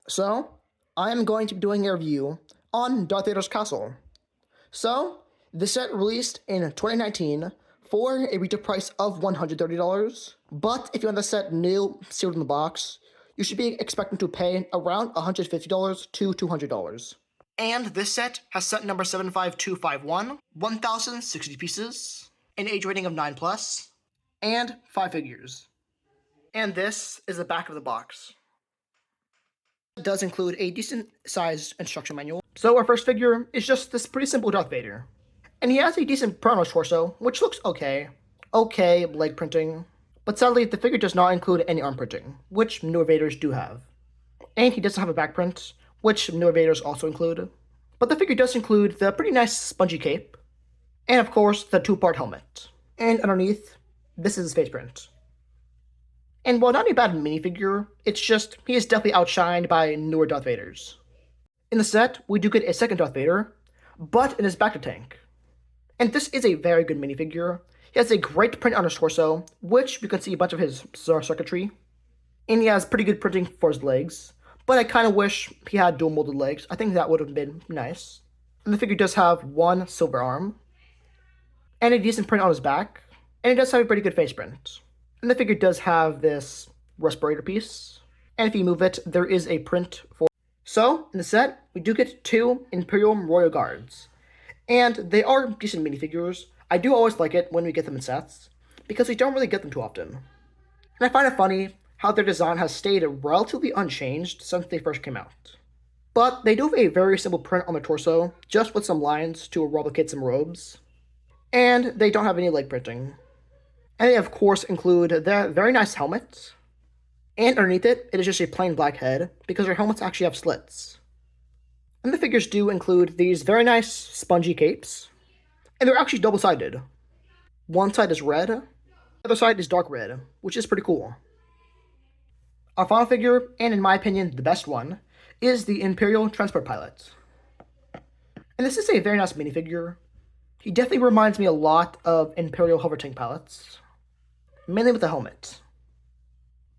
So, I am going to be doing a review on Darth Vader's castle. So, this set released in 2019 for a retail price of $130. But if you want the set new, sealed in the box, you should be expecting to pay around $150 to $200. And this set has set number 75251, 1,060 pieces, an age rating of 9 plus, and 5 figures. And this is the back of the box. It does include a decent sized instruction manual. So our first figure is just this pretty simple Darth Vader. And he has a decent print on his torso, which looks okay. Okay, leg printing. But sadly, the figure does not include any arm printing, which newer Vaders do have. And he doesn't have a back print, which newer Vaders also include. But the figure does include the pretty nice spongy cape, and of course, the two-part helmet. And underneath, this is his face print. And while not a bad minifigure, it's just, he is definitely outshined by newer Darth Vaders. In the set, we do get a second Darth Vader, but in his back to tank. And this is a very good minifigure. He has a great print on his torso, which you can see a bunch of his circuitry. And he has pretty good printing for his legs, but I kind of wish he had dual molded legs. I think that would have been nice. And the figure does have one silver arm, and a decent print on his back, and it does have a pretty good face print. And the figure does have this respirator piece, and if you move it, there is a print for. So, in the set, we do get two Imperial Royal Guards, and they are decent minifigures. I do always like it when we get them in sets, because we don't really get them too often. And I find it funny how their design has stayed relatively unchanged since they first came out. But they do have a very simple print on the torso, just with some lines to replicate some robes, and they don't have any leg printing. And they, of course, include the very nice helmet. And underneath it, it is just a plain black head, because their helmets actually have slits. And the figures do include these very nice spongy capes. And they're actually double-sided. One side is red, the other side is dark red, which is pretty cool. Our final figure, and in my opinion, the best one, is the Imperial Transport Pilot. And this is a very nice minifigure. He definitely reminds me a lot of Imperial hover tank pilots, mainly with the helmet.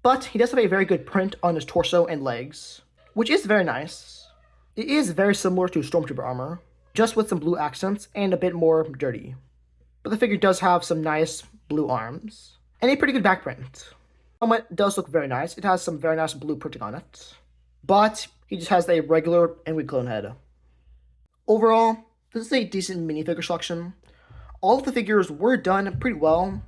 But he does have a very good print on his torso and legs, which is very nice. It is very similar to Stormtrooper armor, just with some blue accents and a bit more dirty. But the figure does have some nice blue arms, and a pretty good back print. The helmet does look very nice. It has some very nice blue printing on it. But he just has a regular and weak clone head. Overall, this is a decent minifigure selection. All of the figures were done pretty well,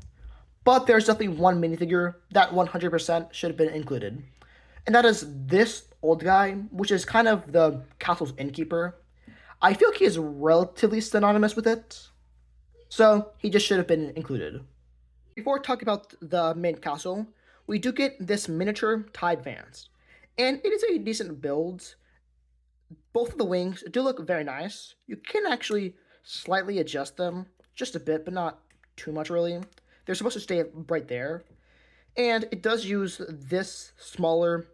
but there's definitely one minifigure that 100% should have been included. And that is this old guy, which is kind of the castle's innkeeper. I feel like he is relatively synonymous with it, so he just should have been included. Before talking about the main castle, we do get this miniature TIE Advanced, and it is a decent build. Both of the wings do look very nice. You can actually slightly adjust them, just a bit, but not too much really. They're supposed to stay right there. And it does use this smaller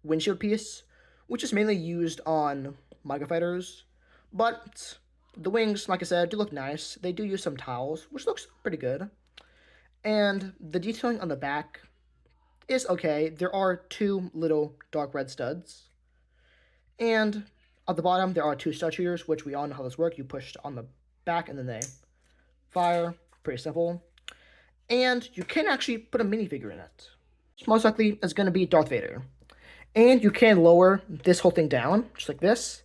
windshield piece, which is mainly used on microfighters. But the wings, like I said, do look nice. They do use some towels, which looks pretty good. And the detailing on the back is okay. There are two little dark red studs. And at the bottom, there are two stud shooters, which we all know how this works. You push on the back, and then they fire. Pretty simple. And you can actually put a minifigure in it. Most likely, it's going to be Darth Vader. And you can lower this whole thing down, just like this.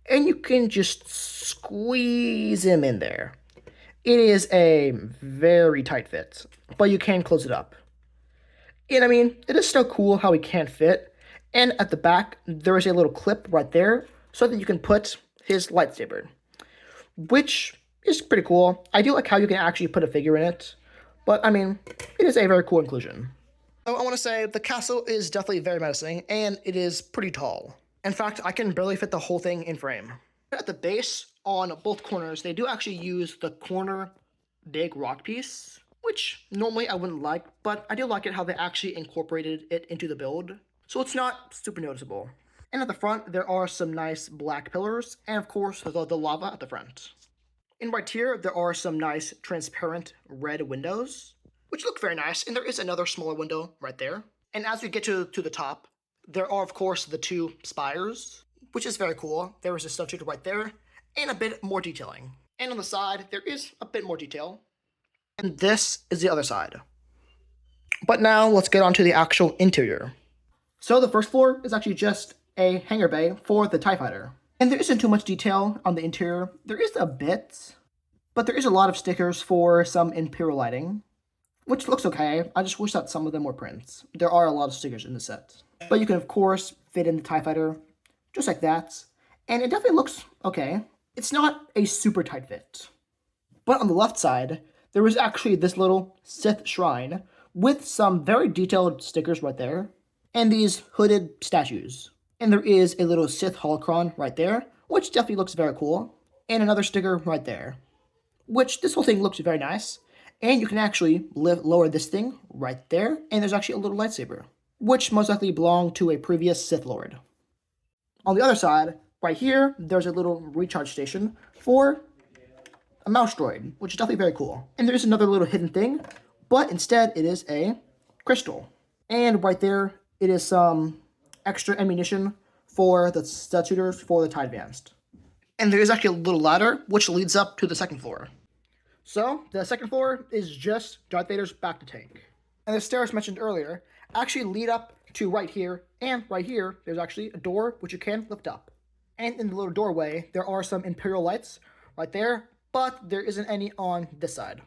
And you can just squeeze him in there. It is a very tight fit, but you can close it up. And I mean, it is still cool how he can't fit. And at the back, there is a little clip right there so that you can put his lightsaber, which is pretty cool. I do like how you can actually put a figure in it, but I mean, it is a very cool inclusion. So I want to say the castle is definitely very menacing, and it is pretty tall. In fact, I can barely fit the whole thing in frame. At the base, on both corners, they do actually use the corner big rock piece, which normally I wouldn't like, but I do like it how they actually incorporated it into the build, so it's not super noticeable. And at the front, there are some nice black pillars, and of course, the lava at the front. And right here, there are some nice transparent red windows, which look very nice, and there is another smaller window right there. And as we get to the top, there are, of course, the two spires, which is very cool. There is a substitute right there, and a bit more detailing. And on the side, there is a bit more detail. And this is the other side. But now let's get on to the actual interior. So the first floor is actually just a hangar bay for the TIE Fighter. And there isn't too much detail on the interior. There is a bit, but there is a lot of stickers for some Imperial lighting, which looks okay. I just wish that some of them were prints. There are a lot of stickers in the set. But you can, of course, fit in the TIE Fighter, just like that. And it definitely looks okay. It's not a super tight fit. But on the left side, there is actually this little Sith shrine with some very detailed stickers right there, and these hooded statues. And there is a little Sith holocron right there, which definitely looks very cool, and another sticker right there, which this whole thing looks very nice. And you can actually lower this thing right there, and there's actually a little lightsaber, which most likely belonged to a previous Sith Lord. On the other side, right here, there's a little recharge station for a mouse droid, which is definitely very cool. And there's another little hidden thing, but instead it is a crystal. And right there, it is some extra ammunition for the stud shooters for the TIE Advanced. And there is actually a little ladder, which leads up to the second floor. So, the second floor is just Darth Vader's back to tank. And the stairs mentioned earlier actually lead up to right here, and right here, there's actually a door which you can lift up. And in the little doorway, there are some Imperial lights right there, but there isn't any on this side.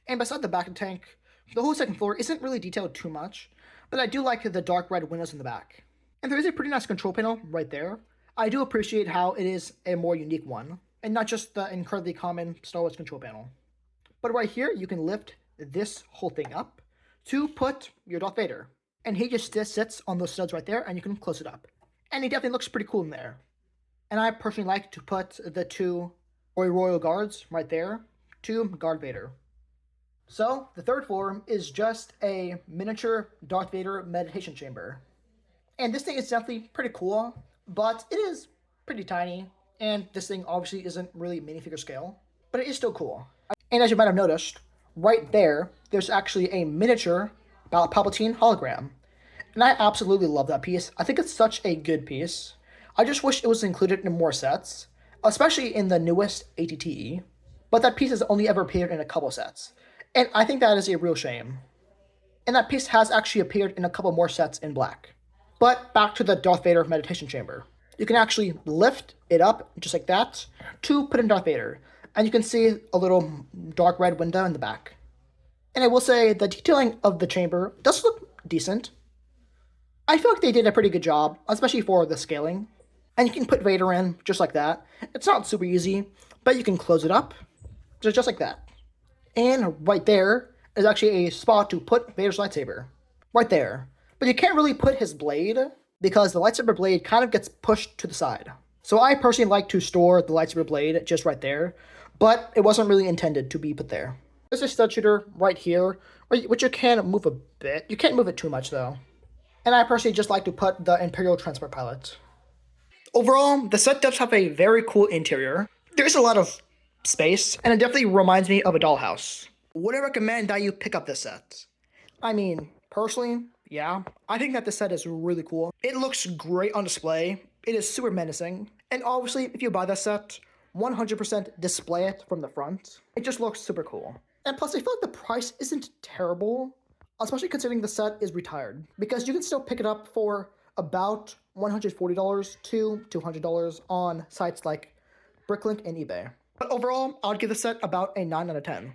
And beside the back of the tank, the whole second floor isn't really detailed too much, but I do like the dark red windows in the back. And there is a pretty nice control panel right there. I do appreciate how it is a more unique one, and not just the incredibly common Star Wars control panel. But right here, you can lift this whole thing up to put your Darth Vader. And he just sits on those studs right there, and you can close it up. And he definitely looks pretty cool in there. And I personally like to put the two Royal Guards right there to guard Vader. So, the third floor is just a miniature Darth Vader meditation chamber. And this thing is definitely pretty cool, but it is pretty tiny, and this thing obviously isn't really minifigure scale, but it is still cool. And as you might have noticed, right there, there's actually a miniature Palpatine hologram. And I absolutely love that piece. I think it's such a good piece. I just wish it was included in more sets, especially in the newest ATTE. But that piece has only ever appeared in a couple sets. And I think that is a real shame. And that piece has actually appeared in a couple more sets in black. But back to the Darth Vader meditation chamber. You can actually lift it up, just like that, to put in Darth Vader. And you can see a little dark red window in the back. And I will say, the detailing of the chamber does look decent. I feel like they did a pretty good job, especially for the scaling. And you can put Vader in, just like that. It's not super easy, but you can close it up, just like that. And right there is actually a spot to put Vader's lightsaber. Right there. But you can't really put his blade, because the lightsaber blade kind of gets pushed to the side. So I personally like to store the lightsaber blade just right there, but it wasn't really intended to be put there. There's a stud shooter right here, which you can move a bit. You can't move it too much, though. And I personally just like to put the Imperial Transport Pilot. Overall, the set does have a very cool interior. There's a lot of space, and it definitely reminds me of a dollhouse. Would I recommend that you pick up this set? I mean, personally, yeah. I think that this set is really cool. It looks great on display. It is super menacing. And obviously, if you buy this set, 100% display it from the front. It just looks super cool. And plus, I feel like the price isn't terrible, especially considering the set is retired, because you can still pick it up for about $140 to $200 on sites like Bricklink and eBay. But overall, I would give the set about a 9 out of 10.